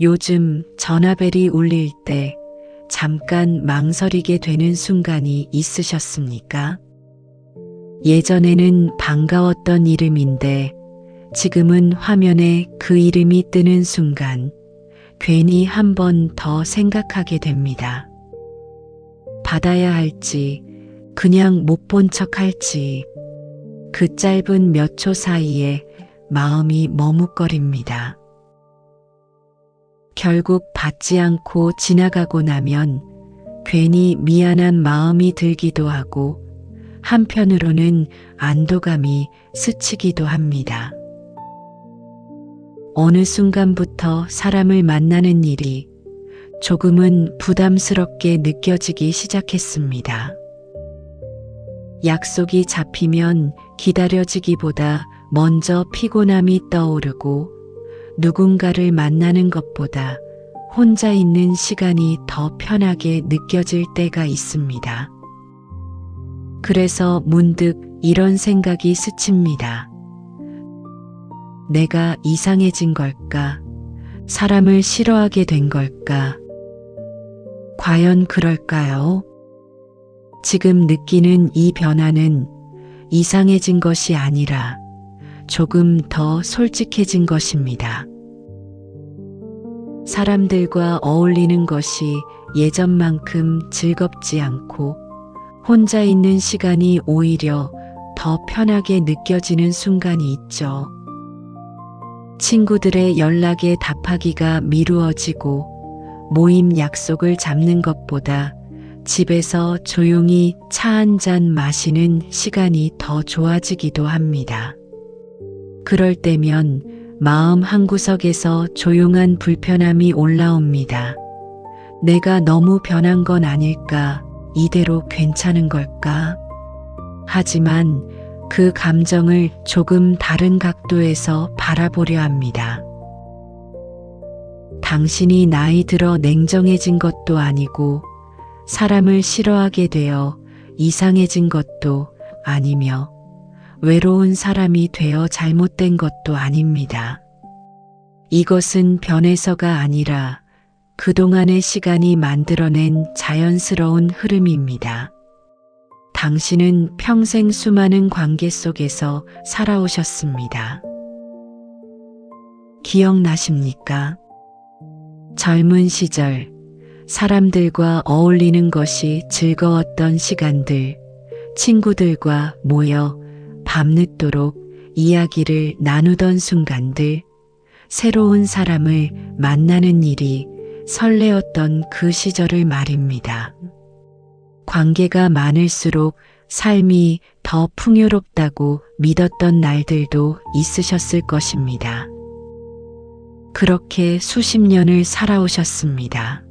요즘 전화벨이 울릴 때 잠깐 망설이게 되는 순간이 있으셨습니까? 예전에는 반가웠던 이름인데 지금은 화면에 그 이름이 뜨는 순간 괜히 한 번 더 생각하게 됩니다. 받아야 할지, 그냥 못 본 척 할지, 그 짧은 몇 초 사이에 마음이 머뭇거립니다. 결국 받지 않고 지나가고 나면 괜히 미안한 마음이 들기도 하고 한편으로는 안도감이 스치기도 합니다. 어느 순간부터 사람을 만나는 일이 조금은 부담스럽게 느껴지기 시작했습니다. 약속이 잡히면 기다려지기보다 먼저 피곤함이 떠오르고 누군가를 만나는 것보다 혼자 있는 시간이 더 편하게 느껴질 때가 있습니다. 그래서 문득 이런 생각이 스칩니다. 내가 이상해진 걸까? 사람을 싫어하게 된 걸까? 과연 그럴까요? 지금 느끼는 이 변화는 이상해진 것이 아니라 조금 더 솔직해진 것입니다. 사람들과 어울리는 것이 예전만큼 즐겁지 않고 혼자 있는 시간이 오히려 더 편하게 느껴지는 순간이 있죠. 친구들의 연락에 답하기가 미루어지고 모임 약속을 잡는 것보다 집에서 조용히 차 한 잔 마시는 시간이 더 좋아지기도 합니다. 그럴 때면 마음 한구석에서 조용한 불편함이 올라옵니다. 내가 너무 변한 건 아닐까? 이대로 괜찮은 걸까? 하지만 그 감정을 조금 다른 각도에서 바라보려 합니다. 당신이 나이 들어 냉정해진 것도 아니고 사람을 싫어하게 되어 이상해진 것도 아니며 외로운 사람이 되어 잘못된 것도 아닙니다. 이것은 변해서가 아니라 그동안의 시간이 만들어낸 자연스러운 흐름입니다. 당신은 평생 수많은 관계 속에서 살아오셨습니다. 기억나십니까? 젊은 시절, 사람들과 어울리는 것이 즐거웠던 시간들, 친구들과 모여 밤늦도록 이야기를 나누던 순간들, 새로운 사람을 만나는 일이 설레었던 그 시절을 말입니다. 관계가 많을수록 삶이 더 풍요롭다고 믿었던 날들도 있으셨을 것입니다. 그렇게 수십 년을 살아오셨습니다.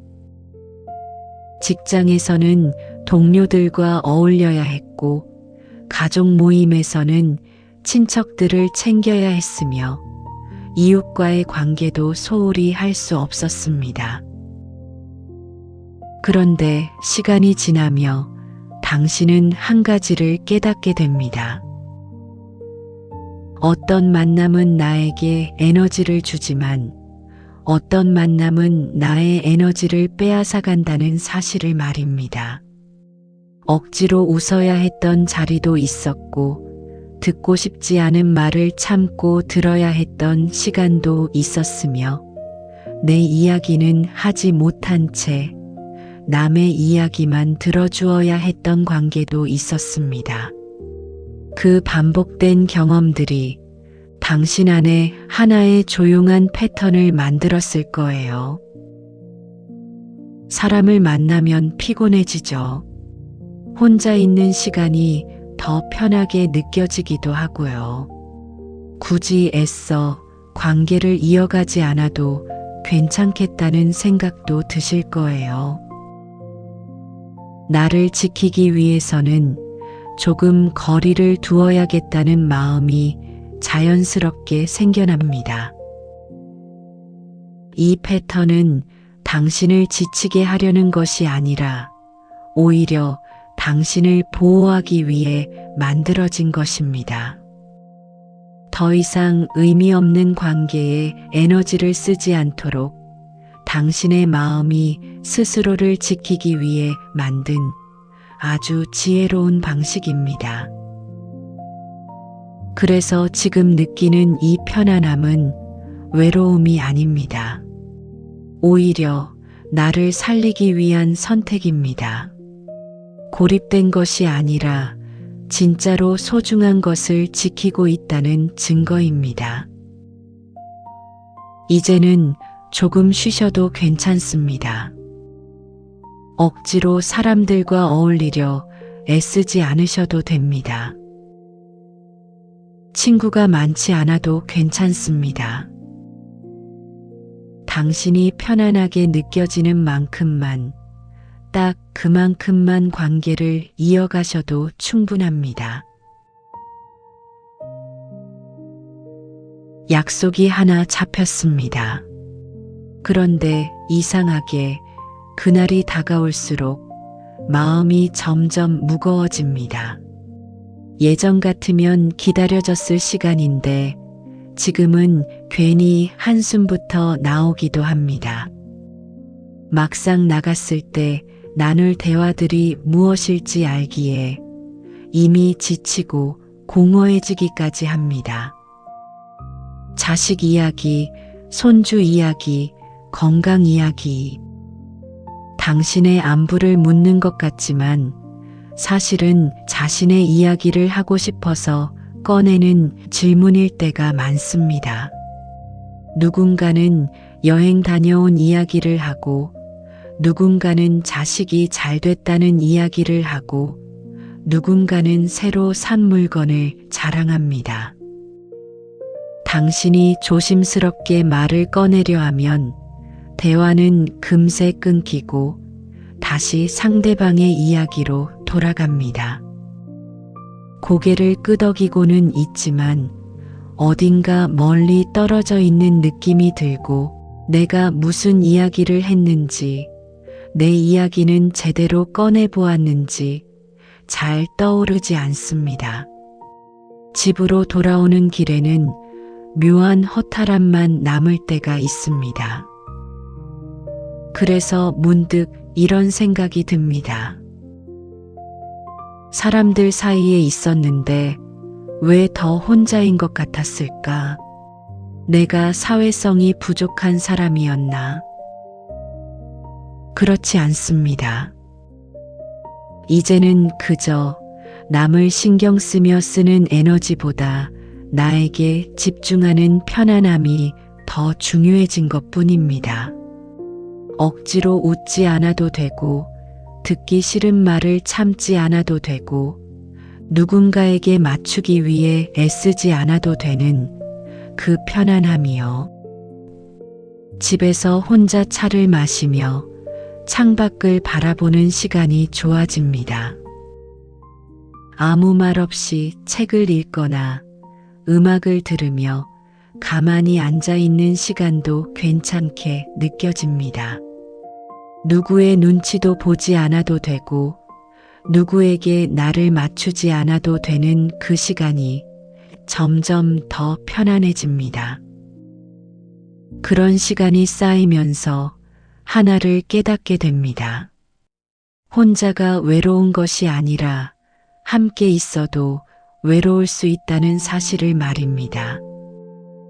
직장에서는 동료들과 어울려야 했고, 가족 모임에서는 친척들을 챙겨야 했으며, 이웃과의 관계도 소홀히 할 수 없었습니다. 그런데 시간이 지나며 당신은 한 가지를 깨닫게 됩니다. 어떤 만남은 나에게 에너지를 주지만 어떤 만남은 나의 에너지를 빼앗아 간다는 사실을 말입니다. 억지로 웃어야 했던 자리도 있었고 듣고 싶지 않은 말을 참고 들어야 했던 시간도 있었으며 내 이야기는 하지 못한 채 남의 이야기만 들어주어야 했던 관계도 있었습니다. 그 반복된 경험들이 당신 안에 하나의 조용한 패턴을 만들었을 거예요. 사람을 만나면 피곤해지죠. 혼자 있는 시간이 더 편하게 느껴지기도 하고요. 굳이 애써 관계를 이어가지 않아도 괜찮겠다는 생각도 드실 거예요. 나를 지키기 위해서는 조금 거리를 두어야겠다는 마음이 자연스럽게 생겨납니다. 이 패턴은 당신을 지치게 하려는 것이 아니라 오히려 당신을 보호하기 위해 만들어진 것입니다. 더 이상 의미 없는 관계에 에너지를 쓰지 않도록 당신의 마음이 스스로를 지키기 위해 만든 아주 지혜로운 방식입니다. 그래서 지금 느끼는 이 편안함은 외로움이 아닙니다. 오히려 나를 살리기 위한 선택입니다. 고립된 것이 아니라 진짜로 소중한 것을 지키고 있다는 증거입니다. 이제는 조금 쉬셔도 괜찮습니다. 억지로 사람들과 어울리려 애쓰지 않으셔도 됩니다. 친구가 많지 않아도 괜찮습니다. 당신이 편안하게 느껴지는 만큼만, 딱 그만큼만 관계를 이어가셔도 충분합니다. 약속이 하나 잡혔습니다. 그런데 이상하게 그날이 다가올수록 마음이 점점 무거워집니다. 예전 같으면 기다려졌을 시간인데 지금은 괜히 한숨부터 나오기도 합니다. 막상 나갔을 때 나눌 대화들이 무엇일지 알기에 이미 지치고 공허해지기까지 합니다. 자식 이야기, 손주 이야기, 건강 이야기. 당신의 안부를 묻는 것 같지만 사실은 자신의 이야기를 하고 싶어서 꺼내는 질문일 때가 많습니다. 누군가는 여행 다녀온 이야기를 하고, 누군가는 자식이 잘 됐다는 이야기를 하고, 누군가는 새로 산 물건을 자랑합니다. 당신이 조심스럽게 말을 꺼내려 하면 대화는 금세 끊기고 다시 상대방의 이야기로 돌아갑니다. 고개를 끄덕이고는 있지만 어딘가 멀리 떨어져 있는 느낌이 들고 내가 무슨 이야기를 했는지, 내 이야기는 제대로 꺼내보았는지 잘 떠오르지 않습니다. 집으로 돌아오는 길에는 묘한 허탈함만 남을 때가 있습니다. 그래서 문득 이런 생각이 듭니다. 사람들 사이에 있었는데 왜 더 혼자인 것 같았을까? 내가 사회성이 부족한 사람이었나? 그렇지 않습니다. 이제는 그저 남을 신경 쓰며 쓰는 에너지보다 나에게 집중하는 편안함이 더 중요해진 것뿐입니다. 억지로 웃지 않아도 되고, 듣기 싫은 말을 참지 않아도 되고, 누군가에게 맞추기 위해 애쓰지 않아도 되는 그 편안함이요. 집에서 혼자 차를 마시며 창밖을 바라보는 시간이 좋아집니다. 아무 말 없이 책을 읽거나 음악을 들으며 가만히 앉아 있는 시간도 괜찮게 느껴집니다. 누구의 눈치도 보지 않아도 되고 누구에게 나를 맞추지 않아도 되는 그 시간이 점점 더 편안해집니다. 그런 시간이 쌓이면서 하나를 깨닫게 됩니다. 혼자가 외로운 것이 아니라 함께 있어도 외로울 수 있다는 사실을 말입니다.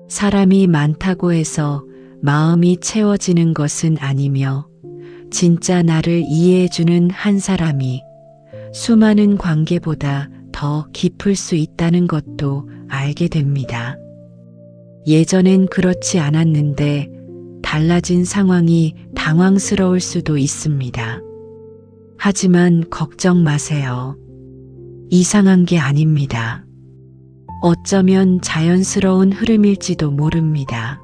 사람이 많다고 해서 마음이 채워지는 것은 아니며 진짜 나를 이해해주는 한 사람이 수많은 관계보다 더 깊을 수 있다는 것도 알게 됩니다. 예전엔 그렇지 않았는데 달라진 상황이 당황스러울 수도 있습니다. 하지만 걱정 마세요. 이상한 게 아닙니다. 어쩌면 자연스러운 흐름일지도 모릅니다.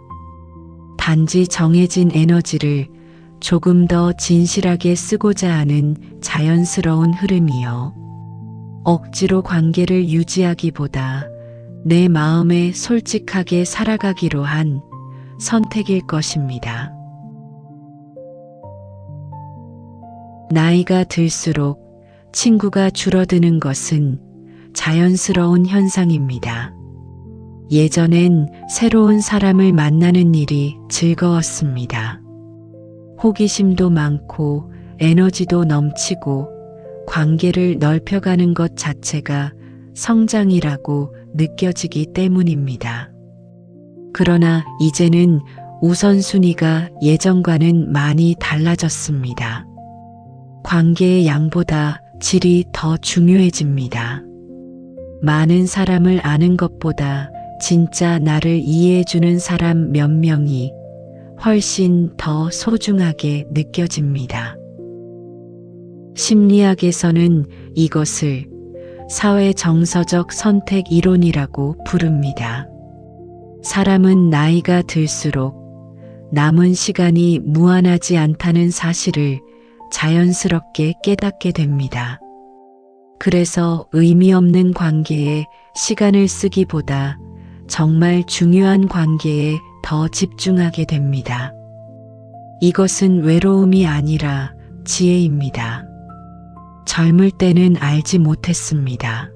단지 정해진 에너지를 조금 더 진실하게 쓰고자 하는 자연스러운 흐름이요. 억지로 관계를 유지하기보다 내 마음에 솔직하게 살아가기로 한 선택일 것입니다. 나이가 들수록 친구가 줄어드는 것은 자연스러운 현상입니다. 예전엔 새로운 사람을 만나는 일이 즐거웠습니다. 호기심도 많고 에너지도 넘치고 관계를 넓혀가는 것 자체가 성장이라고 느껴지기 때문입니다. 그러나 이제는 우선순위가 예전과는 많이 달라졌습니다. 관계의 양보다 질이 더 중요해집니다. 많은 사람을 아는 것보다 진짜 나를 이해해주는 사람 몇 명이 훨씬 더 소중하게 느껴집니다. 심리학에서는 이것을 사회 정서적 선택 이론이라고 부릅니다. 사람은 나이가 들수록 남은 시간이 무한하지 않다는 사실을 자연스럽게 깨닫게 됩니다. 그래서 의미 없는 관계에 시간을 쓰기보다 정말 중요한 관계에 더 집중하게 됩니다. 이것은 외로움이 아니라 지혜입니다. 젊을 때는 알지 못했습니다.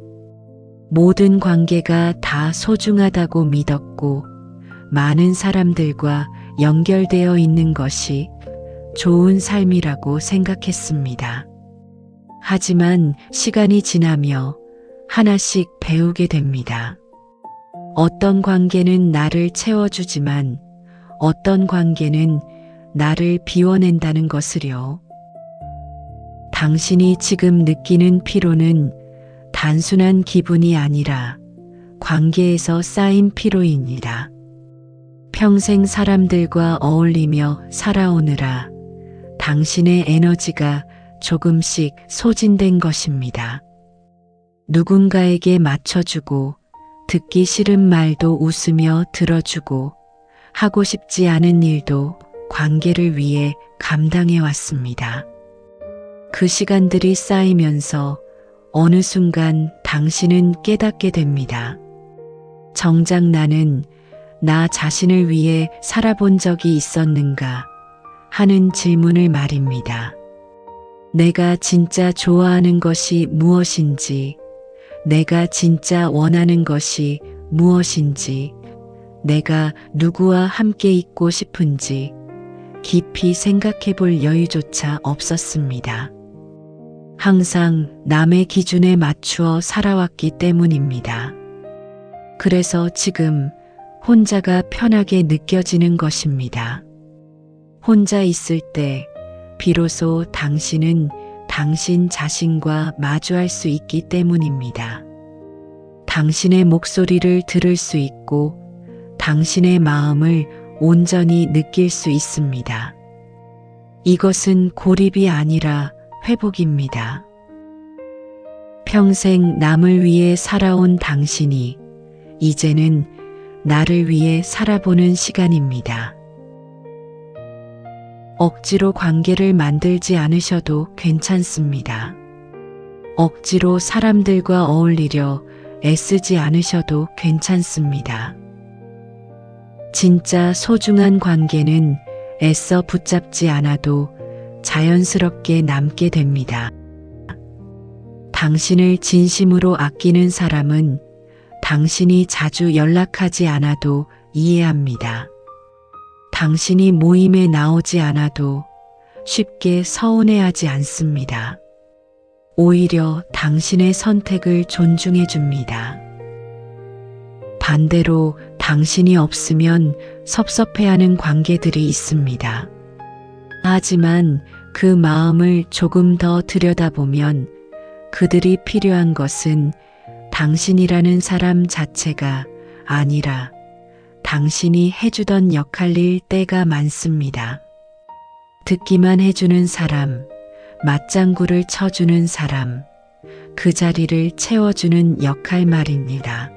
모든 관계가 다 소중하다고 믿었고 많은 사람들과 연결되어 있는 것이 좋은 삶이라고 생각했습니다. 하지만 시간이 지나며 하나씩 배우게 됩니다. 어떤 관계는 나를 채워주지만 어떤 관계는 나를 비워낸다는 것을요. 당신이 지금 느끼는 피로는 단순한 기분이 아니라 관계에서 쌓인 피로입니다. 평생 사람들과 어울리며 살아오느라 당신의 에너지가 조금씩 소진된 것입니다. 누군가에게 맞춰주고 듣기 싫은 말도 웃으며 들어주고 하고 싶지 않은 일도 관계를 위해 감당해 왔습니다. 그 시간들이 쌓이면서 어느 순간 당신은 깨닫게 됩니다. 정작 나는 나 자신을 위해 살아본 적이 있었는가 하는 질문을 말입니다. 내가 진짜 좋아하는 것이 무엇인지, 내가 진짜 원하는 것이 무엇인지, 내가 누구와 함께 있고 싶은지 깊이 생각해 볼 여유조차 없었습니다. 항상 남의 기준에 맞추어 살아왔기 때문입니다. 그래서 지금 혼자가 편하게 느껴지는 것입니다. 혼자 있을 때 비로소 당신은 당신 자신과 마주할 수 있기 때문입니다. 당신의 목소리를 들을 수 있고 당신의 마음을 온전히 느낄 수 있습니다. 이것은 고립이 아니라 회복입니다. 평생 남을 위해 살아온 당신이 이제는 나를 위해 살아보는 시간입니다. 억지로 관계를 만들지 않으셔도 괜찮습니다. 억지로 사람들과 어울리려 애쓰지 않으셔도 괜찮습니다. 진짜 소중한 관계는 애써 붙잡지 않아도 자연스럽게 남게 됩니다. 당신을 진심으로 아끼는 사람은 당신이 자주 연락하지 않아도 이해합니다. 당신이 모임에 나오지 않아도 쉽게 서운해하지 않습니다. 오히려 당신의 선택을 존중해 줍니다. 반대로 당신이 없으면 섭섭해하는 관계들이 있습니다. 하지만 그 마음을 조금 더 들여다보면 그들이 필요한 것은 당신이라는 사람 자체가 아니라 당신이 해주던 역할일 때가 많습니다. 듣기만 해주는 사람, 맞장구를 쳐주는 사람, 그 자리를 채워주는 역할 말입니다.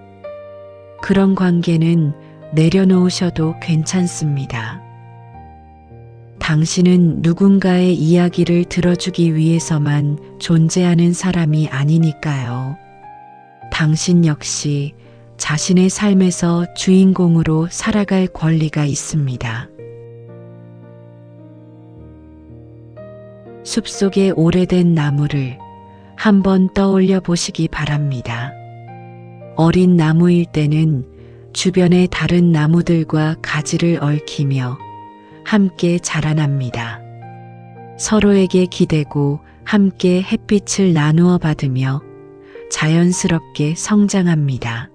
그런 관계는 내려놓으셔도 괜찮습니다. 당신은 누군가의 이야기를 들어주기 위해서만 존재하는 사람이 아니니까요. 당신 역시 자신의 삶에서 주인공으로 살아갈 권리가 있습니다. 숲속의 오래된 나무를 한번 떠올려 보시기 바랍니다. 어린 나무일 때는 주변의 다른 나무들과 가지를 얽히며 함께 자라납니다. 서로에게 기대고 함께 햇빛을 나누어 받으며 자연스럽게 성장합니다.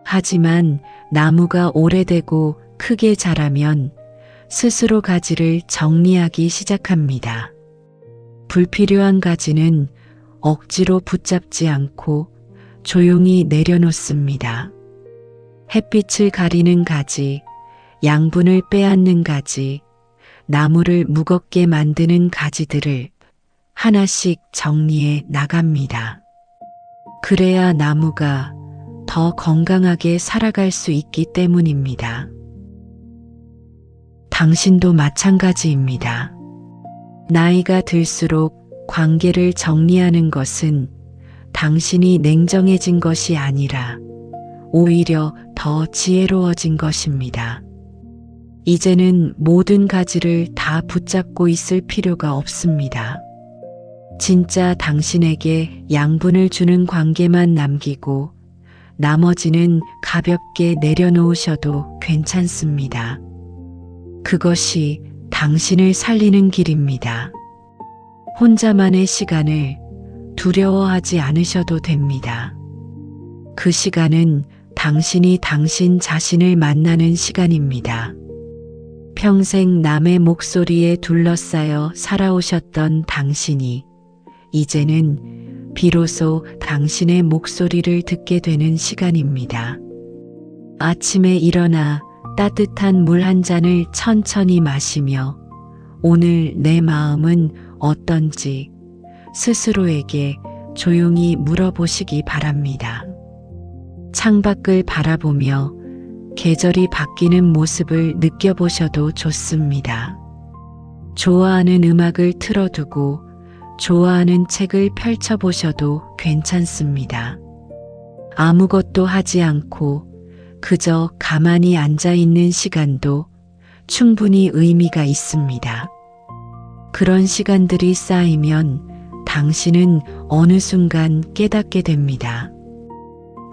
하지만 나무가 오래되고 크게 자라면 스스로 가지를 정리하기 시작합니다. 불필요한 가지는 억지로 붙잡지 않고 조용히 내려놓습니다. 햇빛을 가리는 가지, 양분을 빼앗는 가지, 나무를 무겁게 만드는 가지들을 하나씩 정리해 나갑니다. 그래야 나무가 더 건강하게 살아갈 수 있기 때문입니다. 당신도 마찬가지입니다. 나이가 들수록 관계를 정리하는 것은 당신이 냉정해진 것이 아니라 오히려 더 지혜로워진 것입니다. 이제는 모든 가지를 다 붙잡고 있을 필요가 없습니다. 진짜 당신에게 양분을 주는 관계만 남기고 나머지는 가볍게 내려놓으셔도 괜찮습니다. 그것이 당신을 살리는 길입니다. 혼자만의 시간을 두려워하지 않으셔도 됩니다. 그 시간은 당신이 당신 자신을 만나는 시간입니다. 평생 남의 목소리에 둘러싸여 살아오셨던 당신이 이제는 비로소 당신의 목소리를 듣게 되는 시간입니다. 아침에 일어나 따뜻한 물 한 잔을 천천히 마시며 오늘 내 마음은 어떤지 스스로에게 조용히 물어보시기 바랍니다. 창밖을 바라보며 계절이 바뀌는 모습을 느껴보셔도 좋습니다. 좋아하는 음악을 틀어두고 좋아하는 책을 펼쳐보셔도 괜찮습니다. 아무것도 하지 않고 그저 가만히 앉아 있는 시간도 충분히 의미가 있습니다. 그런 시간들이 쌓이면 당신은 어느 순간 깨닫게 됩니다.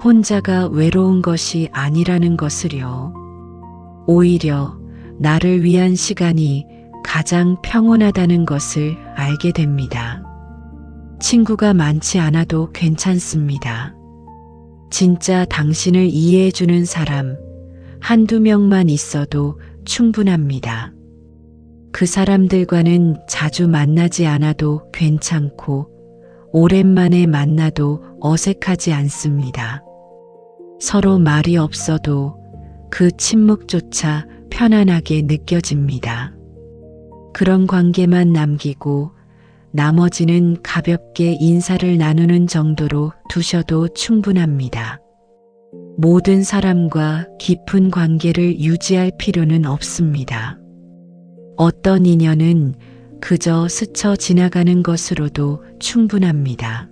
혼자가 외로운 것이 아니라는 것을요. 오히려 나를 위한 시간이 가장 평온하다는 것을 알게 됩니다. 친구가 많지 않아도 괜찮습니다. 진짜 당신을 이해해주는 사람 한두 명만 있어도 충분합니다. 그 사람들과는 자주 만나지 않아도 괜찮고 오랜만에 만나도 어색하지 않습니다. 서로 말이 없어도 그 침묵조차 편안하게 느껴집니다. 그런 관계만 남기고 나머지는 가볍게 인사를 나누는 정도로 두셔도 충분합니다. 모든 사람과 깊은 관계를 유지할 필요는 없습니다. 어떤 인연은 그저 스쳐 지나가는 것으로도 충분합니다.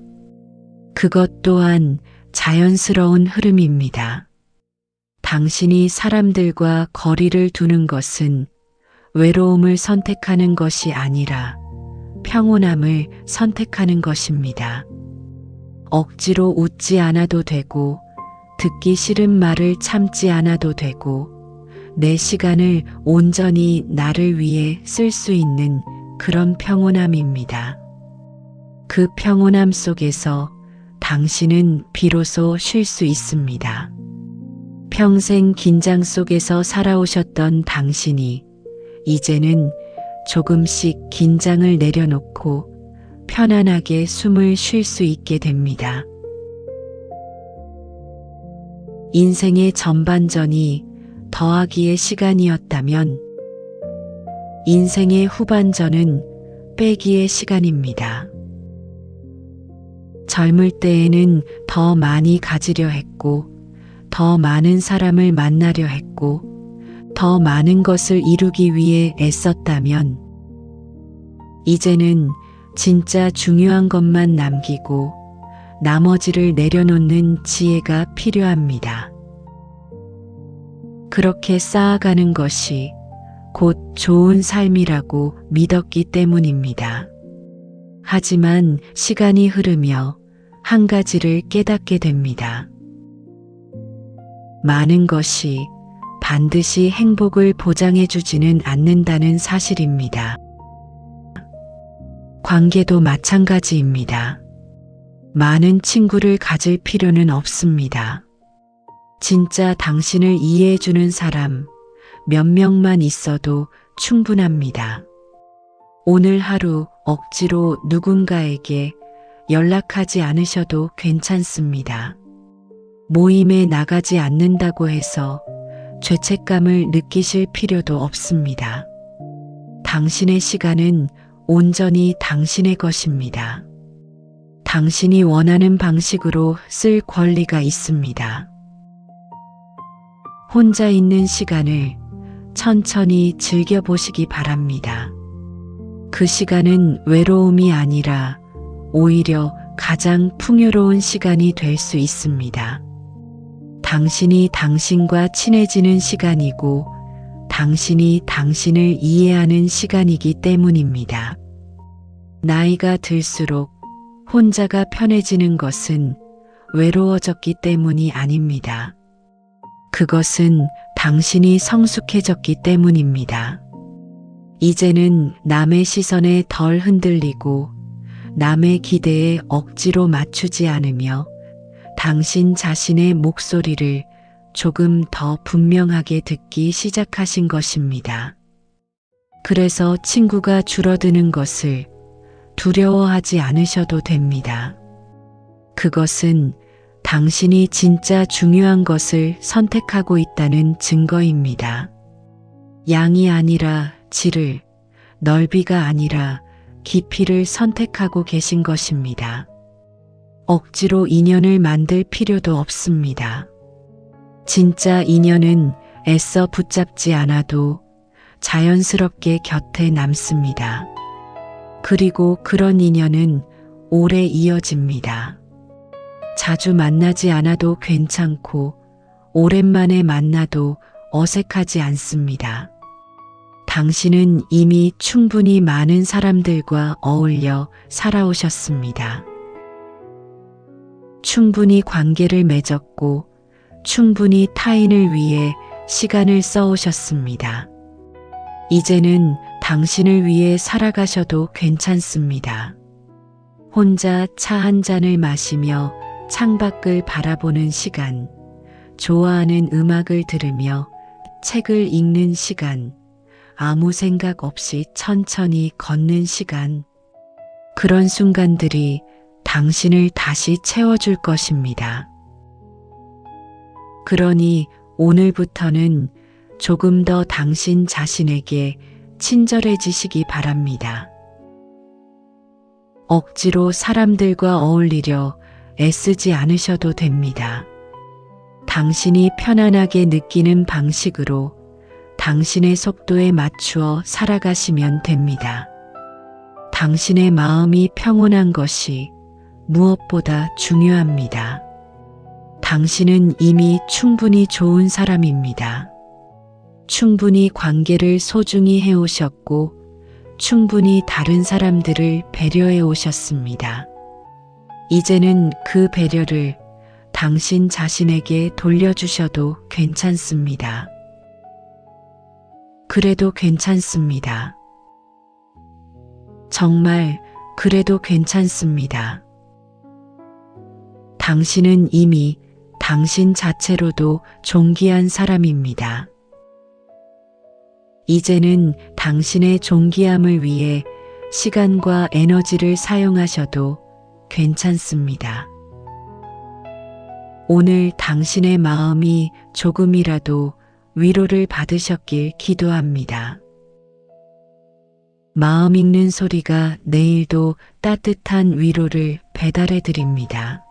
그것 또한 자연스러운 흐름입니다. 당신이 사람들과 거리를 두는 것은 외로움을 선택하는 것이 아니라 평온함을 선택하는 것입니다. 억지로 웃지 않아도 되고 듣기 싫은 말을 참지 않아도 되고 내 시간을 온전히 나를 위해 쓸 수 있는 그런 평온함입니다. 그 평온함 속에서 당신은 비로소 쉴 수 있습니다. 평생 긴장 속에서 살아오셨던 당신이 이제는 조금씩 긴장을 내려놓고 편안하게 숨을 쉴 수 있게 됩니다. 인생의 전반전이 더하기의 시간이었다면 인생의 후반전은 빼기의 시간입니다. 젊을 때에는 더 많이 가지려 했고 더 많은 사람을 만나려 했고 더 많은 것을 이루기 위해 애썼다면 이제는 진짜 중요한 것만 남기고 나머지를 내려놓는 지혜가 필요합니다. 그렇게 쌓아가는 것이 곧 좋은 삶이라고 믿었기 때문입니다. 하지만 시간이 흐르며 한 가지를 깨닫게 됩니다. 많은 것이 반드시 행복을 보장해주지는 않는다는 사실입니다. 관계도 마찬가지입니다. 많은 친구를 가질 필요는 없습니다. 진짜 당신을 이해해주는 사람 몇 명만 있어도 충분합니다. 오늘 하루 억지로 누군가에게 연락하지 않으셔도 괜찮습니다. 모임에 나가지 않는다고 해서 죄책감을 느끼실 필요도 없습니다. 당신의 시간은 온전히 당신의 것입니다. 당신이 원하는 방식으로 쓸 권리가 있습니다. 혼자 있는 시간을 천천히 즐겨보시기 바랍니다. 그 시간은 외로움이 아니라 오히려 가장 풍요로운 시간이 될 수 있습니다. 당신이 당신과 친해지는 시간이고 당신이 당신을 이해하는 시간이기 때문입니다. 나이가 들수록 혼자가 편해지는 것은 외로워졌기 때문이 아닙니다. 그것은 당신이 성숙해졌기 때문입니다. 이제는 남의 시선에 덜 흔들리고 남의 기대에 억지로 맞추지 않으며 당신 자신의 목소리를 조금 더 분명하게 듣기 시작하신 것입니다. 그래서 친구가 줄어드는 것을 두려워하지 않으셔도 됩니다. 그것은 당신이 진짜 중요한 것을 선택하고 있다는 증거입니다. 양이 아니라 질을, 넓이가 아니라 깊이를 선택하고 계신 것입니다. 억지로 인연을 만들 필요도 없습니다. 진짜 인연은 애써 붙잡지 않아도 자연스럽게 곁에 남습니다. 그리고 그런 인연은 오래 이어집니다. 자주 만나지 않아도 괜찮고 오랜만에 만나도 어색하지 않습니다. 당신은 이미 충분히 많은 사람들과 어울려 살아오셨습니다. 충분히 관계를 맺었고 충분히 타인을 위해 시간을 써오셨습니다. 이제는 당신을 위해 살아가셔도 괜찮습니다. 혼자 차 한 잔을 마시며 창밖을 바라보는 시간, 좋아하는 음악을 들으며 책을 읽는 시간, 아무 생각 없이 천천히 걷는 시간, 그런 순간들이 당신을 다시 채워줄 것입니다. 그러니 오늘부터는 조금 더 당신 자신에게 친절해지시기 바랍니다. 억지로 사람들과 어울리려 애쓰지 않으셔도 됩니다. 당신이 편안하게 느끼는 방식으로 당신의 속도에 맞추어 살아가시면 됩니다. 당신의 마음이 평온한 것이 무엇보다 중요합니다. 당신은 이미 충분히 좋은 사람입니다. 충분히 관계를 소중히 해오셨고 충분히 다른 사람들을 배려해 오셨습니다. 이제는 그 배려를 당신 자신에게 돌려주셔도 괜찮습니다. 그래도 괜찮습니다. 정말 그래도 괜찮습니다. 당신은 이미 당신 자체로도 존귀한 사람입니다. 이제는 당신의 존귀함을 위해 시간과 에너지를 사용하셔도 괜찮습니다. 오늘 당신의 마음이 조금이라도 위로를 받으셨길 기도합니다. 마음 읽는 소리가 내일도 따뜻한 위로를 배달해 드립니다.